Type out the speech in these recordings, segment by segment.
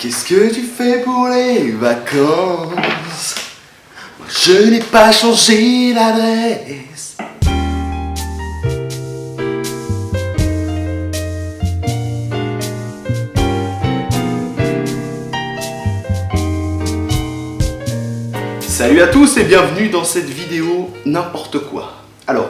Qu'est-ce que tu fais pour les vacances? Je n'ai pas changé d'adresse. Salut à tous et bienvenue dans cette vidéo n'importe quoi. Alors,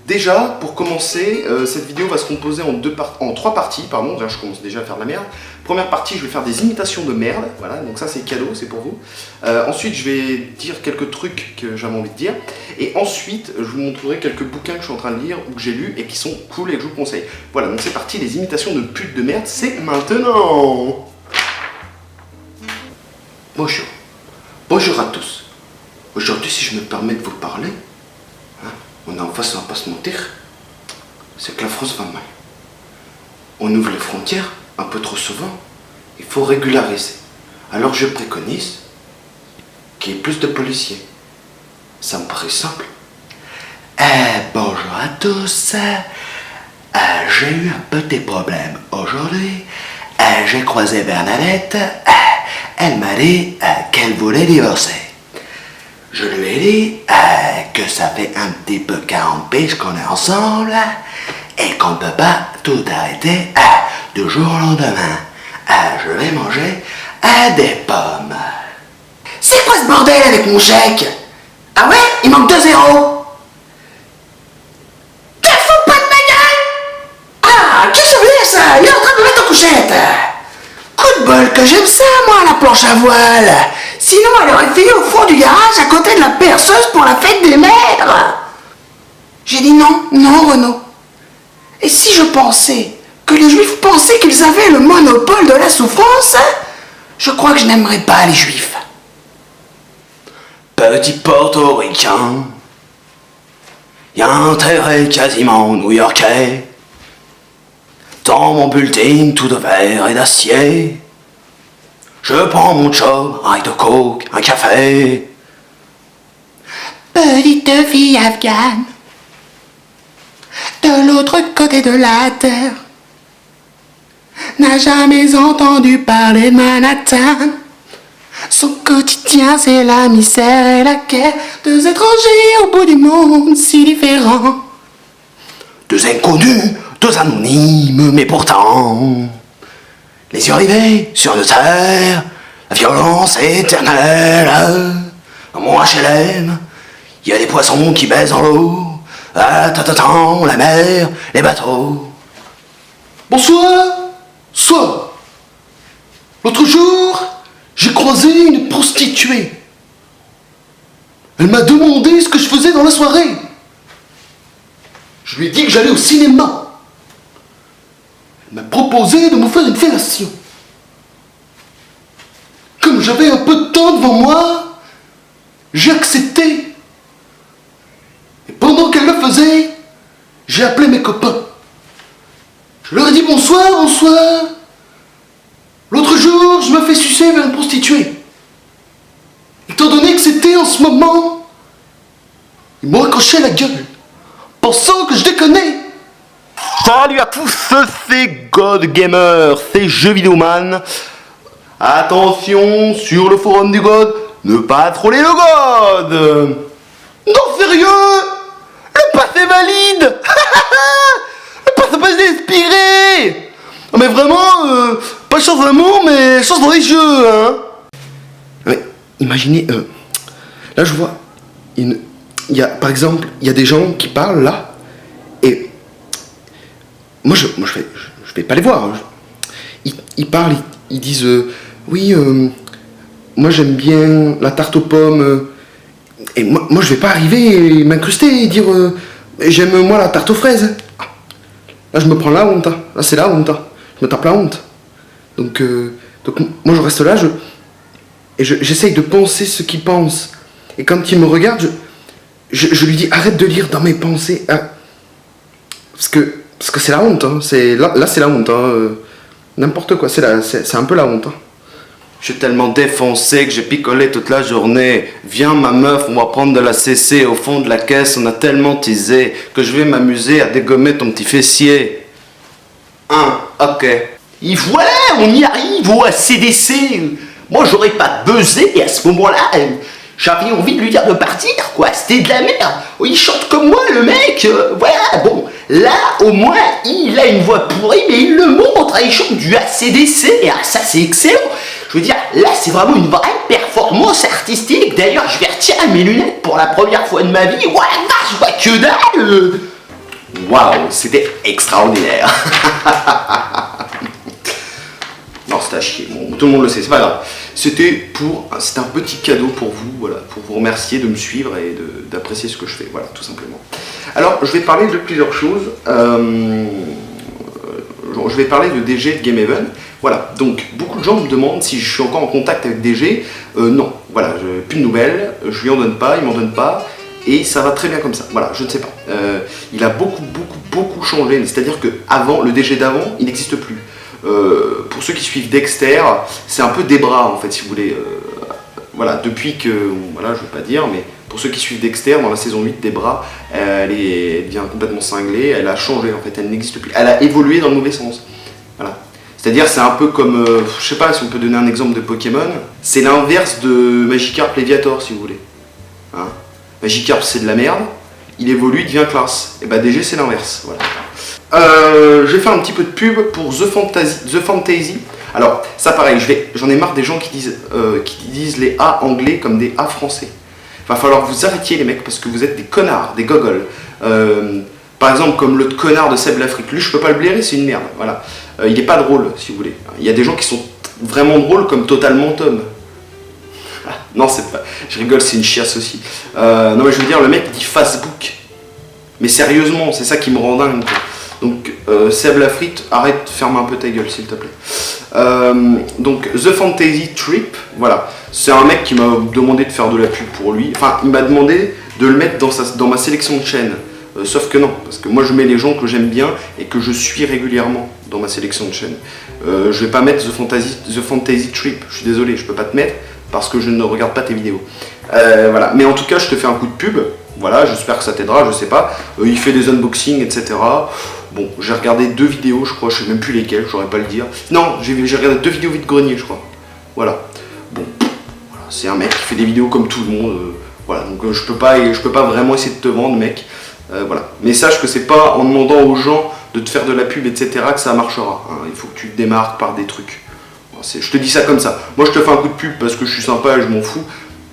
déjà, pour commencer, cette vidéo va se composer en trois parties, pardon, là je commence déjà à faire de la merde. Première partie, je vais faire des imitations de merde, voilà, donc ça c'est cadeau, c'est pour vous. Ensuite, je vais dire quelques trucs que j'avais envie de dire. Et ensuite, je vous montrerai quelques bouquins que je suis en train de lire ou que j'ai lus et qui sont cool et que je vous conseille. Voilà, donc c'est parti, les imitations de putes de merde, c'est maintenant. Bonjour. Bonjour à tous. Aujourd'hui, si je me permets de vous parler, on est en face, on va pas se mentir, c'est que la France va mal. On ouvre les frontières un peu trop souvent, il faut régulariser. Alors je préconise qu'il y ait plus de policiers. Ça me paraît simple. Bonjour à tous, j'ai eu un petit problème aujourd'hui. J'ai croisé Bernadette, elle m'a dit qu'elle voulait divorcer. Je lui ai dit que ça fait un petit peu 40 piges qu'on est ensemble et qu'on ne peut pas tout arrêter du jour au lendemain. Je vais manger des pommes. C'est quoi ce bordel avec mon chèque? Ah ouais? Il manque 2 zéros. T'as fous pas de ma gueule? Ah, qu'est-ce que c'est ça? Il est en train de me mettre en couchette. Coup de bol que j'aime ça, moi, la planche à voile. Sinon, elle aurait filé au fond du garage à côté de la perceuse pour la fête des mères. J'ai dit non, non, Renaud. Et si je pensais que les Juifs pensaient qu'ils avaient le monopole de la souffrance, je crois que je n'aimerais pas les Juifs. Petit portoricain, y a un intérêt quasiment new-yorkais. Dans mon bulletin tout de verre et d'acier, je prends mon job, un de coke, un café. Petite fille afghane, de l'autre côté de la terre, n'a jamais entendu parler de Manhattan. Son quotidien c'est la misère et la guerre, 2 étrangers au bout du monde si différents. 2 inconnus, 2 anonymes, mais pourtant les yeux rivés sur une terre, la violence éternelle. Dans mon HLM, il y a des poissons qui baissent dans l'eau. La mer, les bateaux. Bonsoir. Soir. L'autre jour, j'ai croisé une prostituée. Elle m'a demandé ce que je faisais dans la soirée. Je lui ai dit que j'allais au cinéma. Elle m'a proposé de me faire une fellation. Comme j'avais un peu de temps devant moi, j'ai accepté. Et pendant qu'elle le faisait, j'ai appelé mes copains. Je leur ai dit bonsoir, bonsoir. L'autre jour, je me fais sucer vers une prostituée. Étant donné que c'était en ce moment, ils m'ont accroché la gueule, pensant que je déconnais. Salut à tous, c'est God Gamer, c'est Jeux Vidéo Man. Attention, sur le forum du God, ne pas troller le God. Non, sérieux, le pass est valide. Le pass est pas expiré. Mais vraiment, pas chance dans l'amour, mais chance dans les jeux, hein. Mais imaginez, là je vois, par exemple, il y a des gens qui parlent là, et moi je vais pas les voir. Hein. Ils parlent, ils disent oui, moi j'aime bien la tarte aux pommes, et moi je vais pas arriver et m'incruster et dire j'aime moi la tarte aux fraises. Là je me prends la honte, hein. Là c'est la honte, hein. Je me tape la honte. Donc moi je reste là, j'essaye de penser ce qu'il pense. Et quand il me regarde, je lui dis arrête de lire dans mes pensées. Hein. Parce que c'est la honte, hein. Là c'est la honte, hein. N'importe quoi, c'est un peu la honte. Hein. Je suis tellement défoncé que j'ai picolé toute la journée. Viens ma meuf, on va prendre de la CC au fond de la caisse, on a tellement teasé que je vais m'amuser à dégommer ton petit fessier. Ok. Et voilà, on y arrive au ACDC. Moi, j'aurais pas buzzé, et à ce moment-là, j'avais envie de lui dire de partir, quoi. C'était de la merde. Oh, il chante comme moi, le mec. Voilà, bon. Là, au moins, il a une voix pourrie, mais il le montre. Il chante du AC/DC. Ah, ça, c'est excellent. Je veux dire, là, c'est vraiment une vraie performance artistique. D'ailleurs, je vais retirer mes lunettes pour la première fois de ma vie. Ouais, je vois que dalle. Waouh, c'était extraordinaire. Non, c'était à chier. Bon, tout le monde le sait, c'est pas grave. C'était un petit cadeau pour vous, voilà, pour vous remercier de me suivre et d'apprécier ce que je fais, voilà, tout simplement. Alors, je vais parler de plusieurs choses. Je vais parler de DG de Gamehaven. Voilà, donc beaucoup de gens me demandent si je suis encore en contact avec DG. Non, voilà, plus de nouvelles, je lui en donne pas, il m'en donne pas, et ça va très bien comme ça. Voilà, je ne sais pas. Il a beaucoup changé, c'est-à-dire que avant, le DG d'avant, il n'existe plus. Pour ceux qui suivent Dexter, c'est un peu des bras en fait, si vous voulez. Voilà, depuis que, voilà, je ne vais pas dire, mais pour ceux qui suivent Dexter, dans la saison 8, Debra, elle devient complètement cinglée, elle a changé en fait, elle n'existe plus. Elle a évolué dans le mauvais sens. Voilà. C'est-à-dire, c'est un peu comme, je sais pas si on peut donner un exemple de Pokémon, c'est l'inverse de Magikarp Léviator, si vous voulez. Hein, Magikarp, c'est de la merde, il évolue, il devient classe. Et bah, DG, c'est l'inverse. Voilà. Je vais faire un petit peu de pub pour The Fantasy. Alors, ça pareil, j'en ai marre des gens qui disent les A anglais comme des A français. Va falloir que vous arrêtiez les mecs parce que vous êtes des connards, des gogoles. Par exemple, comme le connard de Seb l'Afrique, lui je peux pas le blairer, c'est une merde. Voilà. Il est pas drôle, si vous voulez. Il y a des gens qui sont vraiment drôles comme Totalement Tom. Non, c'est pas. Je rigole, c'est une chiasse aussi. Non, mais je veux dire, le mec dit Facebook. Mais sérieusement, c'est ça qui me rend dingue. Donc, Seb Lafrite, arrête, ferme un peu ta gueule, s'il te plaît. Donc, The Fantasy Trip, voilà. C'est un mec qui m'a demandé de faire de la pub pour lui. Enfin, il m'a demandé de le mettre dans ma sélection de chaînes. Sauf que non, parce que moi je mets les gens que j'aime bien et que je suis régulièrement dans ma sélection de chaînes. Je vais pas mettre The Fantasy Trip, je suis désolé, je peux pas te mettre parce que je ne regarde pas tes vidéos. Voilà. Mais en tout cas, je te fais un coup de pub. Voilà, j'espère que ça t'aidera, je sais pas. Il fait des unboxings, etc. Bon, j'ai regardé 2 vidéos, je crois, je sais même plus lesquelles, je saurais pas le dire. Non, j'ai regardé 2 vidéos vide-grenier, je crois. Voilà. Bon, voilà, c'est un mec qui fait des vidéos comme tout le monde. Voilà, donc je peux pas vraiment essayer de te vendre, mec. Voilà. Mais sache que c'est pas en demandant aux gens de te faire de la pub, etc. que ça marchera. Hein. Il faut que tu te démarques par des trucs. Je te dis ça comme ça. Moi, je te fais un coup de pub parce que je suis sympa et je m'en fous.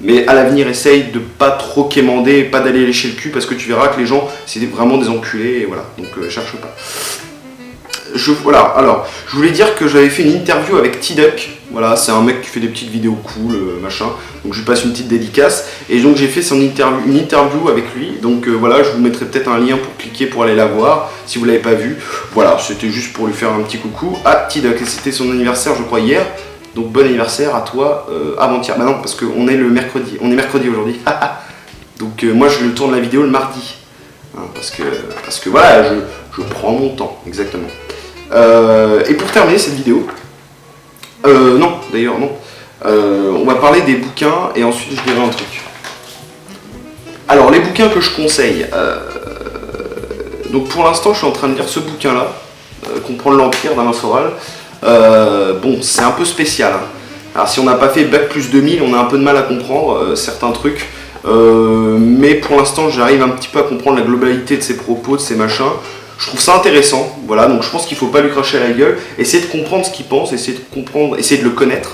Mais à l'avenir, essaye de pas trop quémander, pas d'aller lécher le cul parce que tu verras que les gens, c'est vraiment des enculés et voilà. Donc cherche pas. Voilà, alors, je voulais dire que j'avais fait une interview avec T-Duck. Voilà, c'est un mec qui fait des petites vidéos cool, machin. Donc je lui passe une petite dédicace. Et donc j'ai fait une interview avec lui. Donc voilà, je vous mettrai peut-être un lien pour cliquer pour aller la voir, si vous l'avez pas vu. Voilà, c'était juste pour lui faire un petit coucou à T-Duck. Et c'était son anniversaire, je crois, hier. Donc bon anniversaire à toi avant-hier. Bah non, parce qu'on est le mercredi. On est mercredi aujourd'hui. Donc moi je le tourne la vidéo le mardi. Hein, parce que voilà, je prends mon temps, exactement. Et pour terminer cette vidéo, non, d'ailleurs non, on va parler des bouquins et ensuite je dirai un truc. Alors les bouquins que je conseille, donc pour l'instant je suis en train de lire ce bouquin là, Comprendre l'Empire d'Alain Soral. Bon, c'est un peu spécial. Hein. Alors si on n'a pas fait Bac plus 2000, on a un peu de mal à comprendre certains trucs. Mais pour l'instant j'arrive un petit peu à comprendre la globalité de ses propos, de ses machins. Je trouve ça intéressant, voilà, donc je pense qu'il ne faut pas lui cracher à la gueule, essayer de comprendre ce qu'il pense, essayer de comprendre, essayer de le connaître,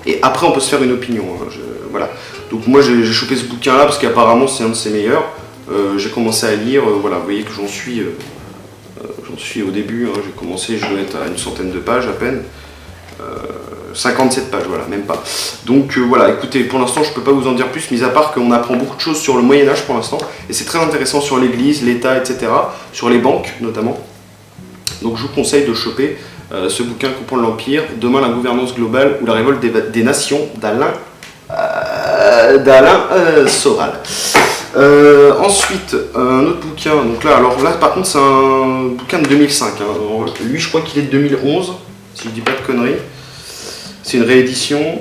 et après on peut se faire une opinion, hein, voilà. Donc moi j'ai chopé ce bouquin là parce qu'apparemment c'est un de ses meilleurs, j'ai commencé à lire, voilà, vous voyez que j'en suis au début, hein, j'ai commencé, je dois être à une centaine de pages à peine, 57 pages, voilà, même pas. Donc voilà, écoutez, pour l'instant je peux pas vous en dire plus, mis à part qu'on apprend beaucoup de choses sur le Moyen-Âge pour l'instant, et c'est très intéressant sur l'église, l'État, etc., sur les banques notamment. Donc je vous conseille de choper ce bouquin Comprendre l'Empire, Demain la gouvernance globale ou la révolte des nations d'Alain Soral. Ensuite, un autre bouquin, donc là, alors là par contre c'est un bouquin de 2005, hein. Alors, lui je crois qu'il est de 2011, si je dis pas de conneries. C'est une réédition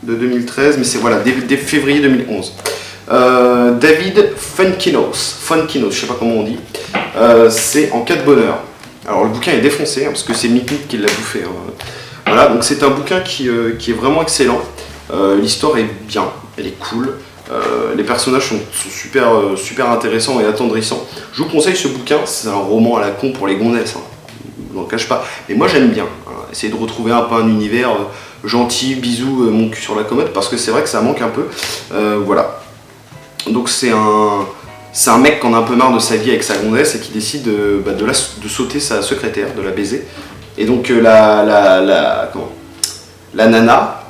de 2013, mais c'est voilà, dès février 2011. David Funkinos, je sais pas comment on dit, c'est En cas de bonheur. Alors le bouquin est défoncé, hein, parce que c'est Mick qui l'a bouffé. Hein. Voilà, donc c'est un bouquin qui est vraiment excellent. L'histoire est bien, elle est cool. Les personnages sont super intéressants et attendrissants. Je vous conseille ce bouquin, c'est un roman à la con pour les gonzesses, hein. Je vous en cache pas. Mais moi j'aime bien, hein. Essayer de retrouver un peu un univers gentil, bisous, mon cul sur la commode, parce que c'est vrai que ça manque un peu. Voilà. Donc c'est un mec qui en a un peu marre de sa vie avec sa gonzesse et qui décide de sauter sa secrétaire, de la baiser. Et donc la nana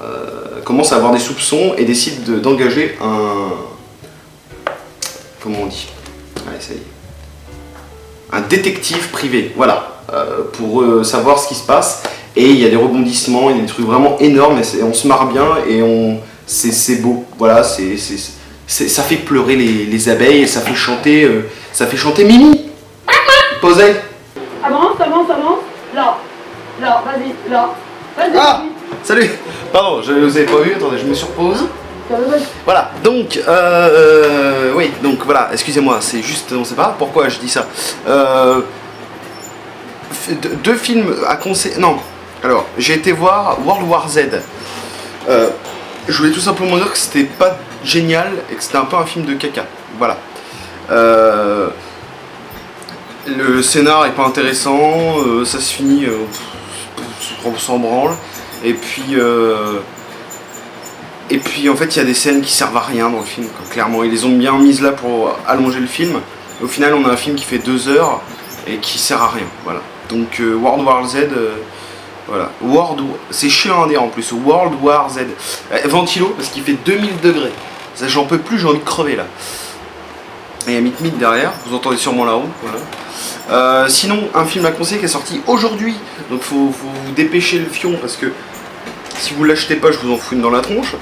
commence à avoir des soupçons et décide d'engager un... Comment on dit? Allez, ça y est. Un détective privé, voilà, pour savoir ce qui se passe. Et il y a des rebondissements, il y a des trucs vraiment énormes, et on se marre bien, et c'est beau, voilà, ça fait pleurer les abeilles, et ça fait chanter Mimi. Posez. Avance. Là, vas-y, là. Vas-y. Ah, salut. Pardon, je vous avais pas vu, attendez, je me surpose. Voilà, donc, oui, donc voilà, excusez-moi, c'est juste, on sait pas pourquoi je dis ça. Deux films à conseiller, non, alors, j'ai été voir World War Z. Je voulais tout simplement dire que c'était pas génial et que c'était un peu un film de caca, voilà. Le scénar est pas intéressant, ça se finit, on s'en branle, et puis en fait il y a des scènes qui servent à rien dans le film, quoi, clairement. Ils les ont bien mises là pour allonger le film. Au final on a un film qui fait 2 heures et qui sert à rien, voilà. Donc World War Z, voilà. C'est chiant à dire en plus, World War Z. Ventilo parce qu'il fait 2000 degrés. Ça j'en peux plus, j'ai envie de crever là. Et il y a Mick derrière, vous entendez sûrement la roue, voilà. Sinon, un film à conseiller qui est sorti aujourd'hui, donc faut vous dépêcher le fion parce que si vous l'achetez pas, je vous en fous une dans la tronche.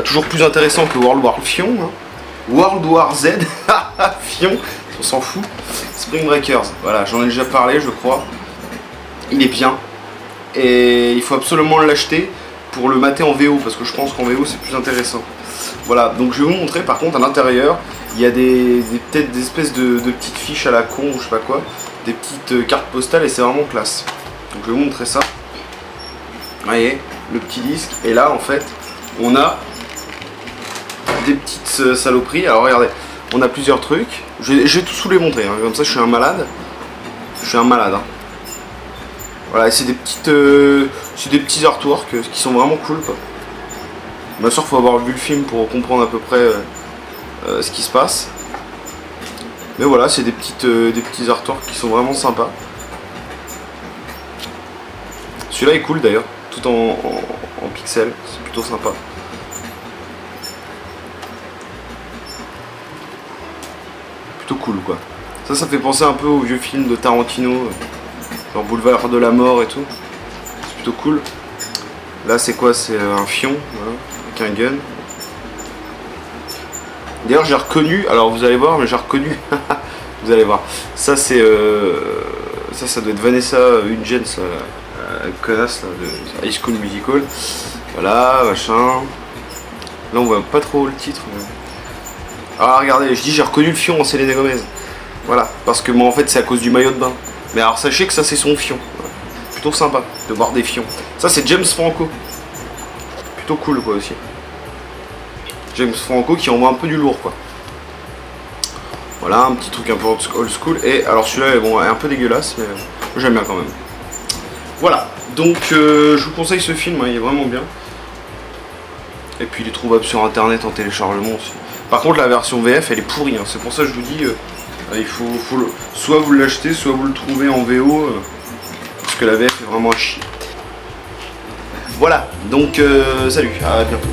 Toujours plus intéressant que World War Fion, hein. World War Z, Fion, on s'en fout. Spring Breakers, voilà, j'en ai déjà parlé, je crois. Il est bien et il faut absolument l'acheter pour le mater en VO parce que je pense qu'en VO c'est plus intéressant. Voilà, donc je vais vous montrer par contre à l'intérieur. Il y a peut-être des espèces de petites fiches à la con ou je sais pas quoi, des petites cartes postales et c'est vraiment classe. Donc je vais vous montrer ça. Vous voyez, le petit disque. Et là en fait, on a des petites saloperies. Alors regardez, on a plusieurs trucs. Je vais tous vous les montrer, hein. Comme ça je suis un malade. Je suis un malade. Hein. Voilà, c'est des petits artworks qui sont vraiment cool, quoi. Bien sûr, faut avoir vu le film pour comprendre à peu près ce qui se passe. Mais voilà, c'est des petits artworks qui sont vraiment sympas. Celui-là est cool d'ailleurs, tout en pixels, c'est plutôt sympa. Plutôt cool quoi. Ça fait penser un peu aux vieux films de Tarantino, genre Boulevard de la Mort et tout. C'est plutôt cool. Là c'est quoi? C'est un fion, voilà, avec un gun. D'ailleurs j'ai reconnu, alors vous allez voir, mais j'ai reconnu, vous allez voir, ça c'est, ça doit être Vanessa Hudgens, connasse là, de High School Musical, voilà, machin, là on voit pas trop le titre, mais... Ah regardez, je dis j'ai reconnu le fion en Selena Gomez, voilà, parce que moi en fait c'est à cause du maillot de bain, mais alors sachez que ça c'est son fion, voilà. Plutôt sympa de voir des fions, ça c'est James Franco, plutôt cool quoi aussi. James Franco qui envoie un peu du lourd quoi. Voilà, un petit truc un peu old school. Et alors celui-là bon, est un peu dégueulasse, mais j'aime bien quand même. Voilà, donc je vous conseille ce film, hein, il est vraiment bien. Et puis il est trouvable sur internet en téléchargement aussi. Par contre la version VF elle est pourrie, hein. C'est pour ça que je vous dis, il faut soit vous l'achetez, soit vous le trouvez en VO, parce que la VF est vraiment à chier. Voilà, donc salut, à bientôt.